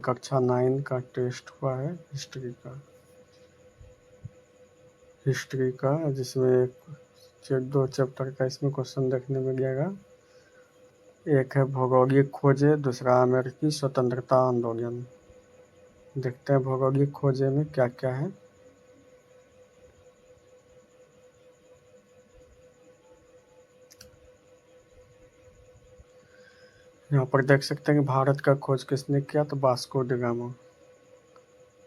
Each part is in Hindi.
कक्षा 9 का टेस्ट हुआ है हिस्ट्री का जिसमें 2 चैप्टर का इसमें क्वेश्चन देखने मिलेगा। एक है भौगोलिक खोजें, दूसरा अमेरिकी स्वतंत्रता आंदोलन। देखते हैं भौगोलिक खोजें में क्या क्या है। यहाँ पर देख सकते हैं कि भारत का खोज किसने किया, तो वास्को डी गामा।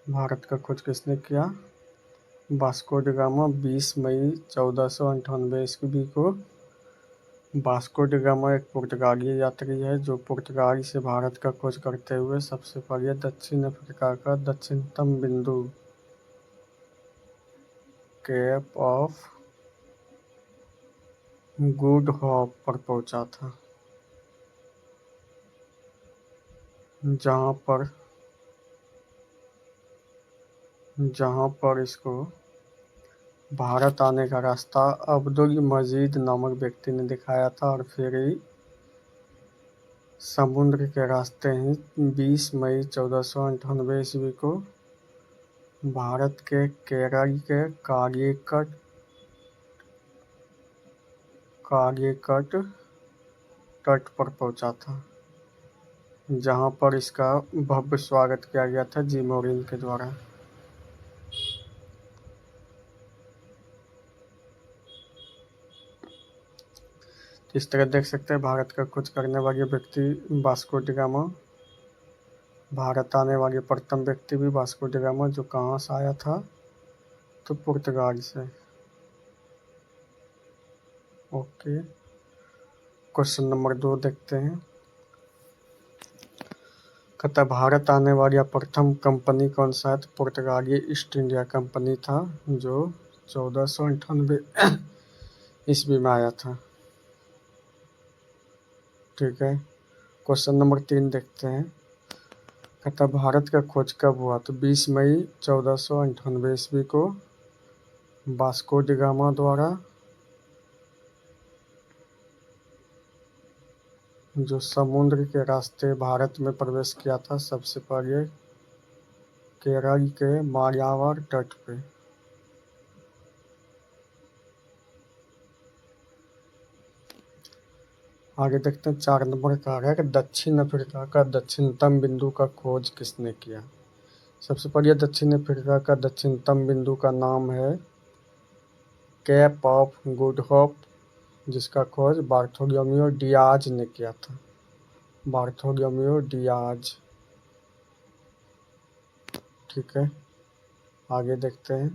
भारत का खोज किसने किया, वास्को डी गामा। 20 मई 1498 ईस्वी को वास्को डी गामा एक पुर्तगाली यात्री है जो पुर्तगाल से भारत का खोज करते हुए सबसे पहले दक्षिण अफ्रीका का दक्षिणतम बिंदु केप ऑफ गुड होप पर पहुंचा था, जहां पर इसको भारत आने का रास्ता अब्दुल मजीद नामक व्यक्ति ने दिखाया था और फिर ही समुद्र के रास्ते ही 20 मई 1498 ईस्वी को भारत के केरल के कालीकट तट पर पहुंचा था, जहां पर इसका भव्य स्वागत किया गया था जिमोरिन के द्वारा। इस तरह देख सकते हैं भारत का खोज करने वाले व्यक्ति वास्को डी गामा। भारत आने वाले प्रथम व्यक्ति भी वास्को डी गामा, जो कहाँ से आया था, तो पुर्तगाल से। ओके, क्वेश्चन नंबर 2 देखते हैं। कहता भारत आने वाली प्रथम कंपनी कौन सा है, तो पुर्तगाली ईस्ट इंडिया कंपनी था, जो 1498 ईस्वी में आया था। ठीक है, क्वेश्चन नंबर 3 देखते हैं। कहता भारत का खोज कब हुआ, तो 20 मई 1498 ईस्वी को वास्को डी गामा द्वारा, जो समुद्र के रास्ते भारत में प्रवेश किया था सबसे पहले केरल के मायावर तट पे। आगे देखते हैं 4 नंबर का है कि दक्षिण अफ्रीका का दक्षिणतम बिंदु का खोज किसने किया। सबसे पहले दक्षिण अफ्रीका का दक्षिणतम बिंदु का नाम है केप ऑफ गुड होप, जिसका खोज बार्थोलोम्यू डियाज ने किया था। Bartholomew Diaz. ठीक है, आगे देखते हैं।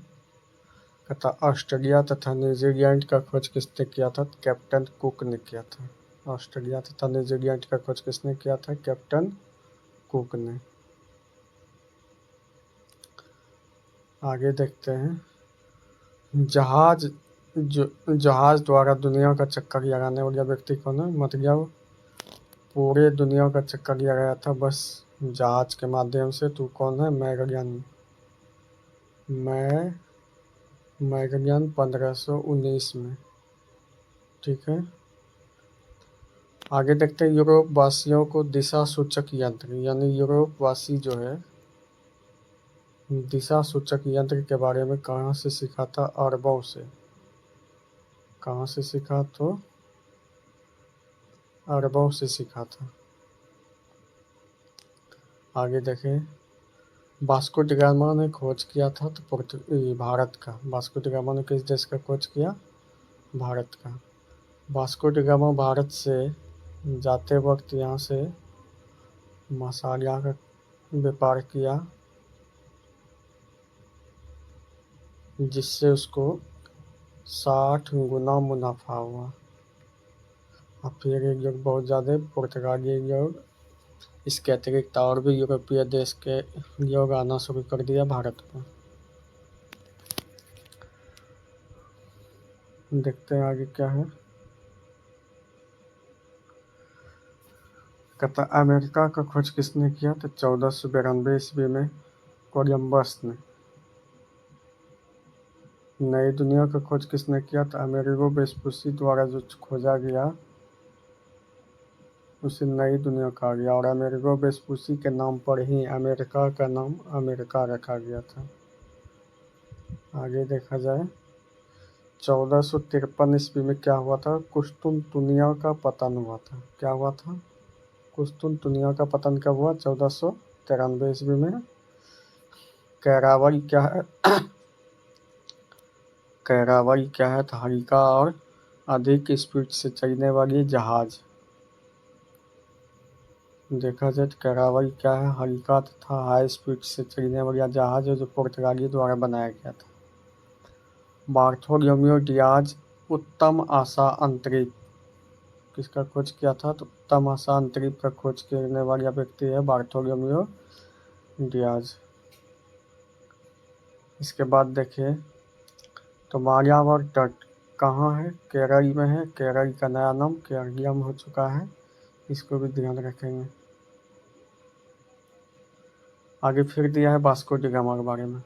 कहता ऑस्ट्रेलिया तथा न्यूजीलैंड का खोज किसने किया था, कैप्टन कुक ने किया था। ऑस्ट्रेलिया तथा न्यूजीलैंड का खोज किसने किया था, कैप्टन कुक ने। आगे देखते हैं। जहाज द्वारा दुनिया का चक्कर लगाने वाला व्यक्ति कौन है, मतलब पूरे दुनिया का चक्कर लगाया था बस जहाज के माध्यम से, तो कौन है, मैगलियन 1519 में। ठीक है, आगे देखते हैं। यूरोप वासियों को दिशा सूचक यंत्र, यानी यूरोप वासी जो है दिशा सूचक यंत्र के बारे में कहाँ से सीखा था, अरबों से। कहाँ से सीखा, तो अरबों से सीखा था। आगे देखें। वास्को डी गामा ने खोज किया था तो भारत का। वास्को डी गामा ने किस देश का खोज किया, भारत का। वास्को डी गामा भारत से जाते वक्त यहाँ से मसाला का व्यापार किया, जिससे उसको 60 गुना मुनाफा हुआ। और फिर ये लोग बहुत ज़्यादा पुर्तगाली लोग, इसके अतिरिक्त और भी यूरोपीय देश के लोग आना शुरू कर दिया भारत में। देखते हैं आगे क्या है। कहता अमेरिका का खोज किसने किया, तो 1492 ईस्वी में कोलंबस ने। नई दुनिया का खोज किसने किया, तो अमेरिगो वेस्पुसी द्वारा जो खोजा गया उसे नई दुनिया कहा गया और अमेरिगो वेस्पुसी के नाम पर ही अमेरिका का नाम अमेरिका रखा गया था। आगे देखा जाए 1453 ईस्वी में क्या हुआ था, कुस्तुनतुनिया का पतन हुआ था। क्या हुआ था, कुस्तुनतुनिया का पतन कब हुआ, 1493 ईस्वी में। कैरावल क्या है, कैरावल क्या है, हल्का और अधिक स्पीड से चलने वाली जहाज। देखा जाए तो कैरावल क्या है, हल्का तथा हाई स्पीड से चलने वाला जहाज है जो पुर्तगाली द्वारा बनाया गया था। बार्थोलोम्यू डियाज उत्तम आशा अंतरिक्ष किसका खोज किया था, तो उत्तम आशा अंतरिक्ष का खोज करने वाला व्यक्ति है बार्थोलोम्यू डियाज। इसके बाद देखिए तो मायावर तट कहाँ है, केरल में है। केरल का नया नाम केरलियम हो चुका है, इसको भी ध्यान रखेंगे। आगे फिर दिया है वास्को डी गामा के बारे में।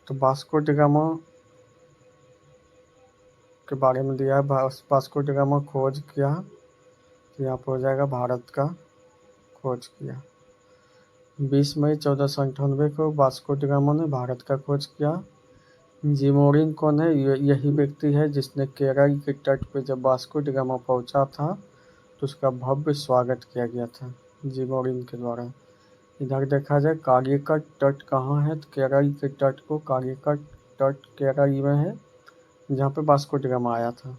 तो वास्को डी गामा के बारे में दिया है, वास्को डी गामा खोज किया, तो यहाँ पर हो जाएगा भारत का खोज किया। 20 मई 1498 को वास्को डी गामा ने भारत का खोज किया। जिमोरिन कौन है, यही व्यक्ति है जिसने केरल के तट पर जब वास्को डी गामा पहुंचा था तो उसका भव्य स्वागत किया गया था जिमोरिन के द्वारा। इधर देखा जाए कालीकट तट कहाँ है, तो केरल के तट को कालीकट तट केरल में है जहाँ पे वास्को डी गामा आया था।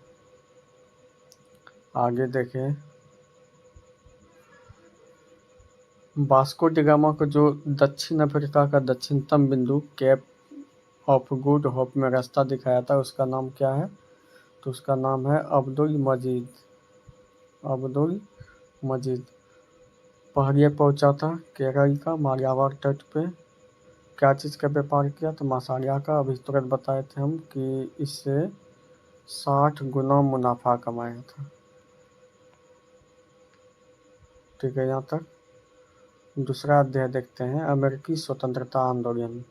आगे देखें वास्को डी गामा को जो दक्षिण अफ्रीका का दक्षिणतम बिंदु केप ऑफ गुड होप में रास्ता दिखाया था उसका नाम क्या है, तो उसका नाम है अब्दुल मजीद। अब्दुल मजीद पहले पहुंचा था केरल का मालाबार तट पे। क्या चीज़ का व्यापार किया, तो मसाला का। अभी तुरंत बताए थे हम कि इससे 60 गुना मुनाफा कमाया था। ठीक है, यहाँ तक। दूसरा अध्याय देखते हैं, अमेरिकी स्वतंत्रता आंदोलन।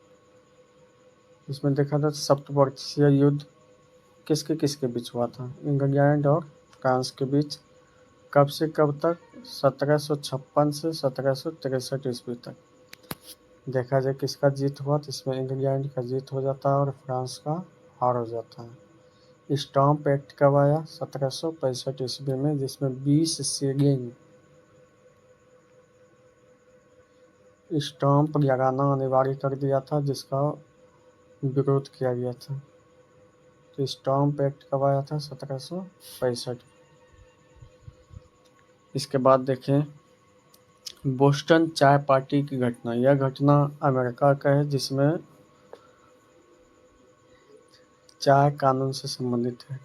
इसमें देखा था सप्तवर्षीय युद्ध किसके किसके बीच हुआ था, इंग्लैंड और फ्रांस के बीच। कब से कब तक, 1756 से 1763 ईस्वी तक। देखा जाए किसका जीत हुआ, तो इसमें इंग्लैंड का जीत हो जाता है और फ्रांस का हार हो जाता है। स्टाम्प एक्ट कब आया, 1765 ईस्वी में, जिसमें 20 सीलिंग स्टाम्प लगाना अनिवार्य कर दिया था जिसका विरोध किया गया था। तो स्टाम्प एक्ट कब आया था, 1765। इसके बाद देखें बोस्टन चाय पार्टी की घटना। यह घटना अमेरिका का है जिसमें चाय कानून से संबंधित है।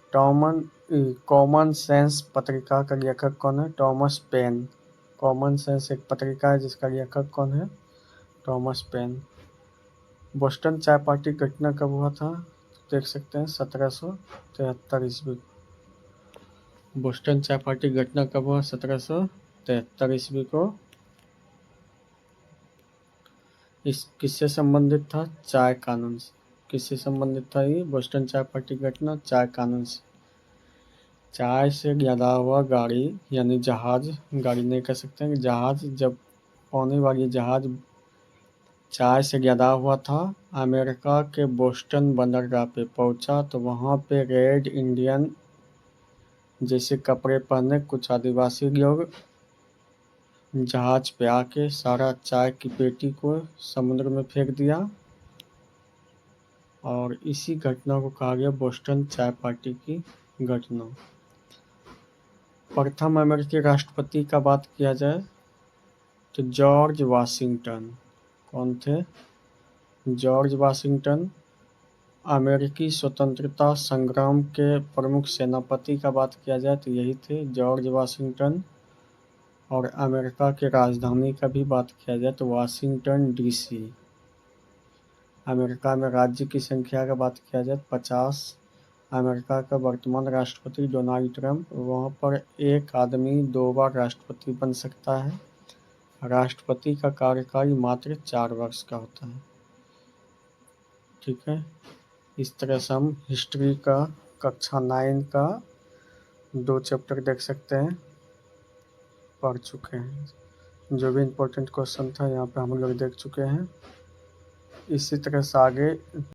कॉमन सेंस पत्रिका का लेखक कौन है, टॉमस पेन। कॉमन सेंस एक पत्रिका है जिसका लेखक कौन है, टॉमस पेन। बोस्टन चाय पार्टी घटना कब हुआ था, देख सकते हैं 1773 ईस्वी। बोस्टन चाय पार्टी घटना कब हुआ, 1773 ईस्वी को। इस किससे संबंधित था, चाय कानून से। किससे संबंधित था ये बोस्टन चाय पार्टी घटना, चाय कानून से। चाय से लदा हुआ गाड़ी यानी जहाज, गाड़ी नहीं कह सकते हैं, जहाज जब पानी वाली जहाज चाय से लदा हुआ था, अमेरिका के बोस्टन बंदरगाह पे पहुंचा तो वहां पे रेड इंडियन जैसे कपड़े पहने कुछ आदिवासी लोग जहाज पे आके सारा चाय की पेटी को समुद्र में फेंक दिया और इसी घटना को कहा गया बोस्टन चाय पार्टी की घटना। प्रथम अमेरिकी राष्ट्रपति का बात किया जाए तो जॉर्ज वाशिंगटन। कौन थे, जॉर्ज वाशिंगटन। अमेरिकी स्वतंत्रता संग्राम के प्रमुख सेनापति का बात किया जाए तो यही थे जॉर्ज वाशिंगटन। और अमेरिका की राजधानी का भी बात किया जाए तो वाशिंगटन डीसी। अमेरिका में राज्य की संख्या का बात किया जाए 50। अमेरिका का वर्तमान राष्ट्रपति डोनाल्ड ट्रंप। वहाँ पर एक आदमी 2 बार राष्ट्रपति बन सकता है। राष्ट्रपति का कार्यकाल मात्र 4 वर्ष का होता है। ठीक है, इस तरह से हम हिस्ट्री का कक्षा 9 का 2 चैप्टर देख सकते हैं। पढ़ चुके हैं। जो भी इम्पोर्टेंट क्वेश्चन था यहाँ पे हम लोग देख चुके हैं। इसी तरह से आगे